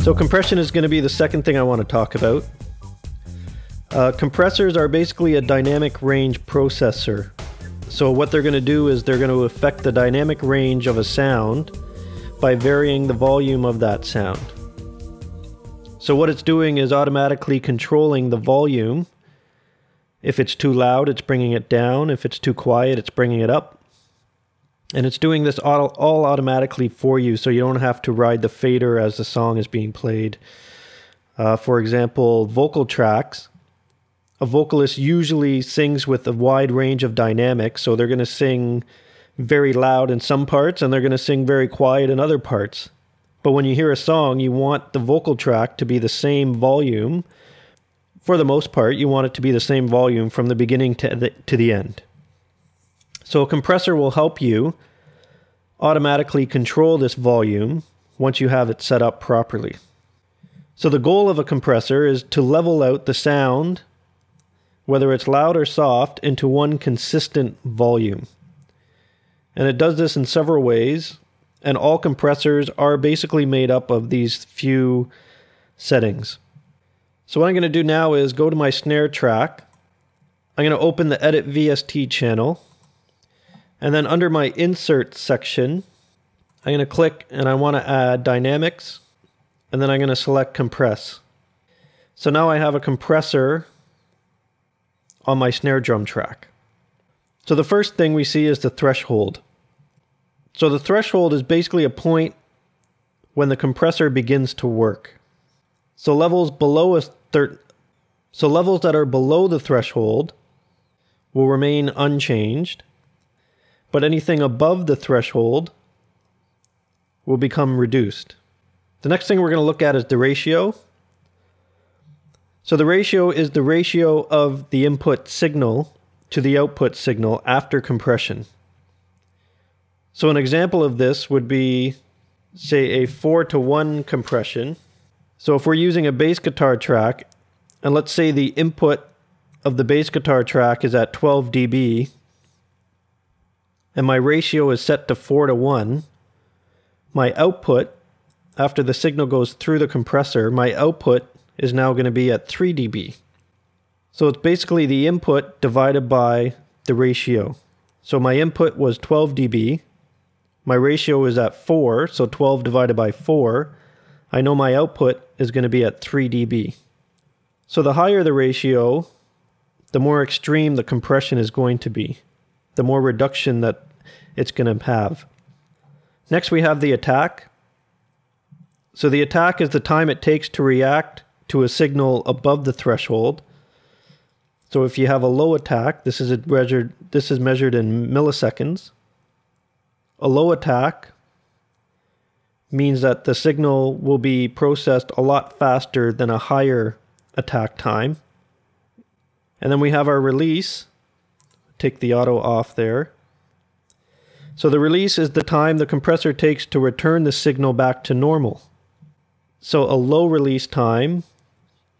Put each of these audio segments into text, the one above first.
So compression is going to be the second thing I want to talk about. Compressors are basically a dynamic range processor. So what they're going to do is they're going to affect the dynamic range of a sound by varying the volume of that sound. So what it's doing is automatically controlling the volume. If it's too loud, it's bringing it down. If it's too quiet, it's bringing it up. And it's doing this all automatically for you, so you don't have to ride the fader as the song is being played. For example, vocal tracks. A vocalist usually sings with a wide range of dynamics, so they're going to sing very loud in some parts and they're going to sing very quiet in other parts. But when you hear a song, you want the vocal track to be the same volume. For the most part, you want it to be the same volume from the beginning to the end. So a compressor will help you automatically control this volume once you have it set up properly. So the goal of a compressor is to level out the sound, whether it's loud or soft, into one consistent volume. And it does this in several ways, and all compressors are basically made up of these few settings. So what I'm going to do now is go to my snare track. I'm going to open the Edit VST channel, and then under my Insert section, I'm going to click and I want to add Dynamics, and then I'm going to select Compress. So now I have a compressor on my snare drum track. So the first thing we see is the threshold. So the threshold is basically a point when the compressor begins to work. So levels that are below the threshold will remain unchanged, but anything above the threshold will become reduced. The next thing we're going to look at is the ratio. So the ratio is the ratio of the input signal to the output signal after compression. So an example of this would be, say, a 4:1 compression. So if we're using a bass guitar track, and let's say the input of the bass guitar track is at 12 dB, and my ratio is set to 4:1, my output, after the signal goes through the compressor, my output is now going to be at 3 dB. So it's basically the input divided by the ratio. So my input was 12 dB, my ratio is at 4, so 12 divided by 4, I know my output is going to be at 3 dB. So the higher the ratio, the more extreme the compression is going to be, the more reduction that it's going to have. Next we have the attack. So the attack is the time it takes to react to a signal above the threshold. So if you have a low attack, this is measured in milliseconds. A low attack means that the signal will be processed a lot faster than a higher attack time. And then we have our release. Take the auto off there. So the release is the time the compressor takes to return the signal back to normal. So a low release time,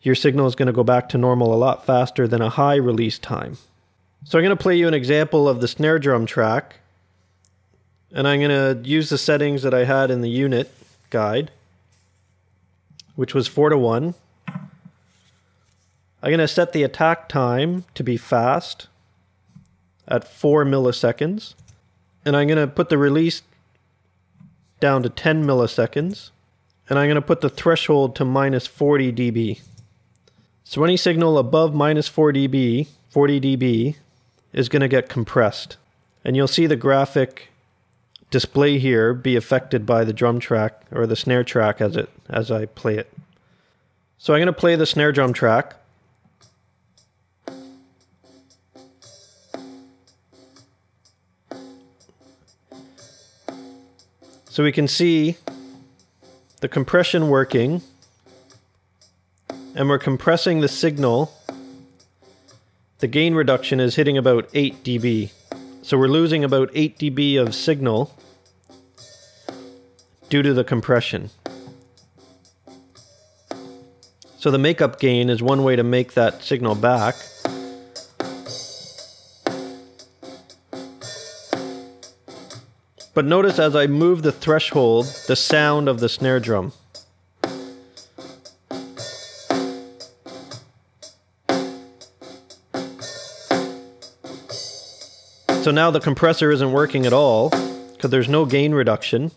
your signal is going to go back to normal a lot faster than a high release time. So I'm going to play you an example of the snare drum track, and I'm going to use the settings that I had in the unit guide, which was 4:1. I'm going to set the attack time to be fast at 4 milliseconds, and I'm going to put the release down to 10 milliseconds, and I'm going to put the threshold to -40 dB. So any signal above -40 dB is going to get compressed. And you'll see the graphic display here be affected by the drum track or the snare track as I play it. So I'm going to play the snare drum track. So we can see the compression working, and we're compressing the signal. The gain reduction is hitting about 8 dB. So we're losing about 8 dB of signal due to the compression. So the makeup gain is one way to make that signal back. But notice as I move the threshold, the sound of the snare drum. So now the compressor isn't working at all because there's no gain reduction.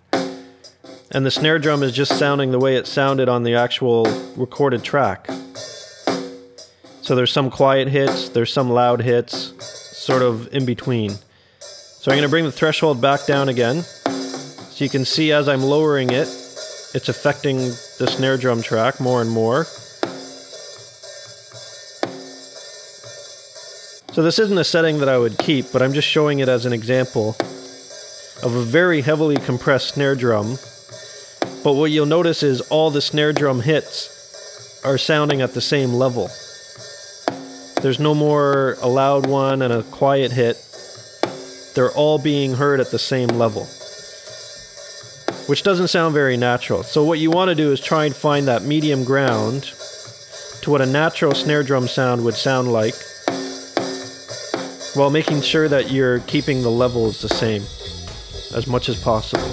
And the snare drum is just sounding the way it sounded on the actual recorded track. So there's some quiet hits, there's some loud hits, sort of in between. So I'm going to bring the threshold back down again. So you can see as I'm lowering it, it's affecting the snare drum track more and more. So this isn't a setting that I would keep, but I'm just showing it as an example of a very heavily compressed snare drum. But what you'll notice is all the snare drum hits are sounding at the same level. There's no more a loud one and a quiet hit. They're all being heard at the same level, which doesn't sound very natural. So what you want to do is try and find that medium ground to what a natural snare drum sound would sound like, while making sure that you're keeping the levels the same as much as possible.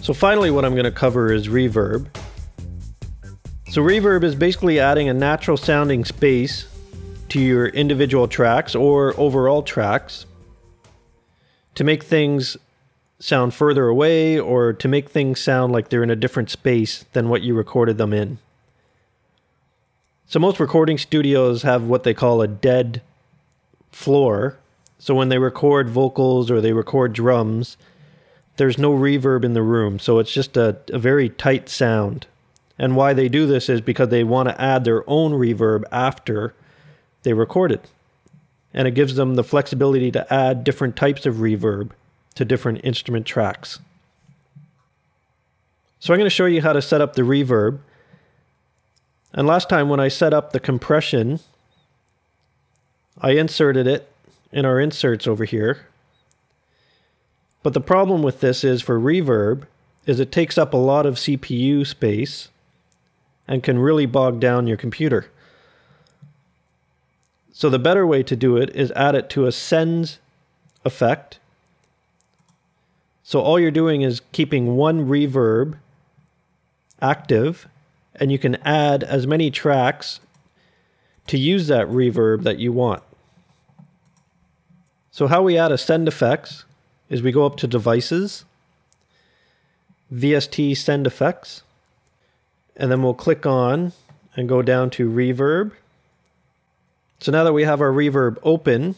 So finally what I'm going to cover is reverb. So reverb is basically adding a natural sounding space to your individual tracks or overall tracks to make things sound further away or to make things sound like they're in a different space than what you recorded them in. So most recording studios have what they call a dead floor. So when they record vocals or they record drums, there's no reverb in the room, so it's just a very tight sound. And why they do this is because they want to add their own reverb after they record it. And it gives them the flexibility to add different types of reverb to different instrument tracks. So I'm going to show you how to set up the reverb. And last time when I set up the compression, I inserted it in our inserts over here. But the problem with this is for reverb is it takes up a lot of CPU space and can really bog down your computer. So the better way to do it is add it to a sends effect. So all you're doing is keeping one reverb active, and you can add as many tracks to use that reverb that you want. So how we add a send effects is we go up to Devices, VST Send Effects, and then we'll click on and go down to Reverb. So now that we have our reverb open,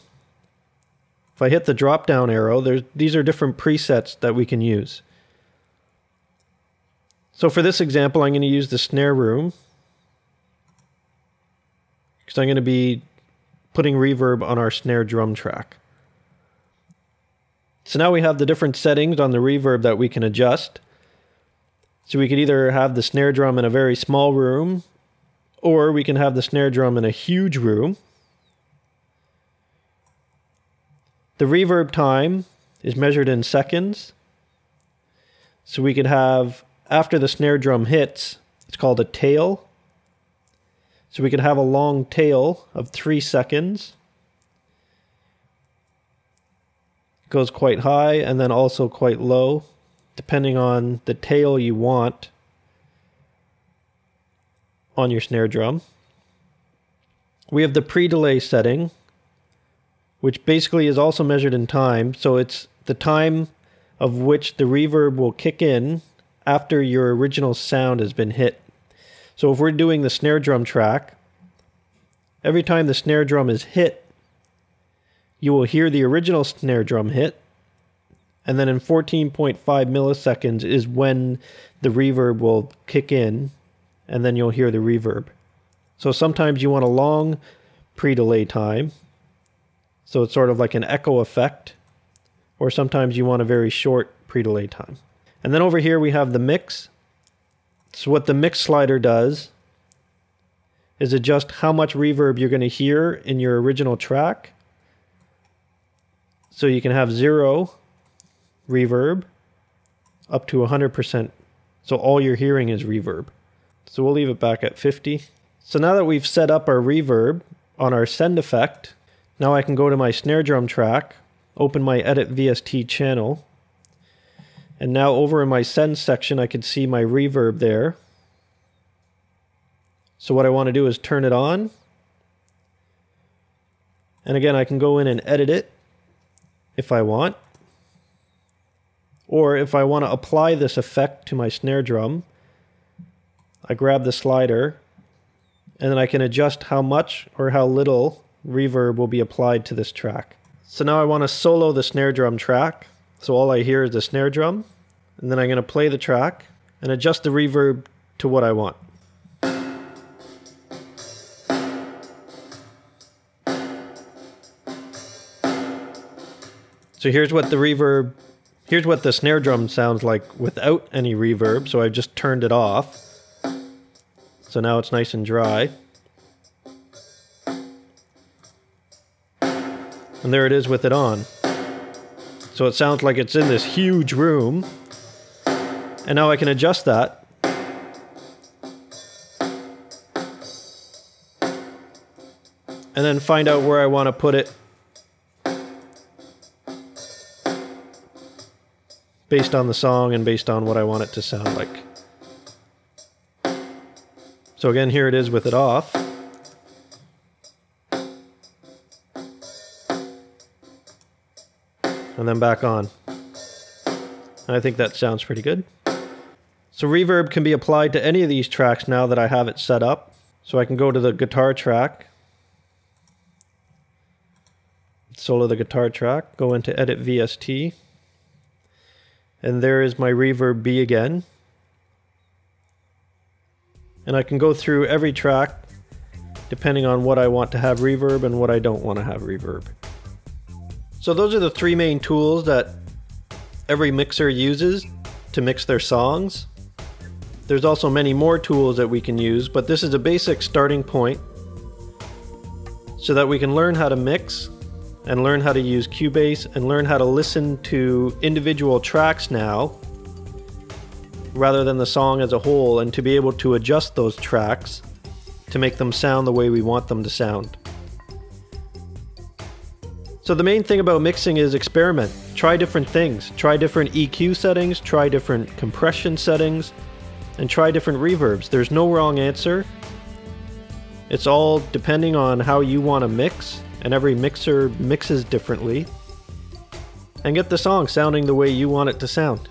if I hit the drop down arrow, these are different presets that we can use. So for this example, I'm going to use the snare room because I'm going to be putting reverb on our snare drum track. So now we have the different settings on the reverb that we can adjust. So we could either have the snare drum in a very small room, or we can have the snare drum in a huge room. The reverb time is measured in seconds. So we could have, after the snare drum hits, it's called a tail. So we could have a long tail of 3 seconds. Goes quite high and then also quite low, depending on the tail you want on your snare drum. We have the pre-delay setting, which basically is also measured in time. So it's the time of which the reverb will kick in after your original sound has been hit. So if we're doing the snare drum track, every time the snare drum is hit, you will hear the original snare drum hit, and then in 14.5 milliseconds is when the reverb will kick in, and then you'll hear the reverb. So sometimes you want a long pre-delay time, so it's sort of like an echo effect, or sometimes you want a very short pre-delay time. And then over here we have the mix. So what the mix slider does is adjust how much reverb you're going to hear in your original track. So you can have 0 reverb up to 100%. So all you're hearing is reverb. So we'll leave it back at 50. So now that we've set up our reverb on our send effect, now I can go to my snare drum track, open my edit VST channel, and now over in my send section I can see my reverb there. So what I want to do is turn it on. And again, I can go in and edit it if I want. Or if I want to apply this effect to my snare drum, I grab the slider and then I can adjust how much or how little reverb will be applied to this track. So now I want to solo the snare drum track. So all I hear is the snare drum, and then I'm going to play the track and adjust the reverb to what I want. So here's what the snare drum sounds like without any reverb. So I've just turned it off. So now it's nice and dry. And there it is with it on. So it sounds like it's in this huge room. And now I can adjust that. And then find out where I want to put it based on the song and based on what I want it to sound like. So again, here it is with it off. And then back on. And I think that sounds pretty good. So reverb can be applied to any of these tracks now that I have it set up. So I can go to the guitar track, solo the guitar track, go into Edit VST, and there is my reverb B again. And I can go through every track depending on what I want to have reverb and what I don't want to have reverb. So those are the three main tools that every mixer uses to mix their songs. There's also many more tools that we can use, but this is a basic starting point so that we can learn how to mix and learn how to use Cubase and learn how to listen to individual tracks now rather than the song as a whole, and to be able to adjust those tracks to make them sound the way we want them to sound. So the main thing about mixing is experiment. Try different things. Try different EQ settings, try different compression settings, and try different reverbs. There's no wrong answer. It's all depending on how you want to mix, and every mixer mixes differently. And get the song sounding the way you want it to sound.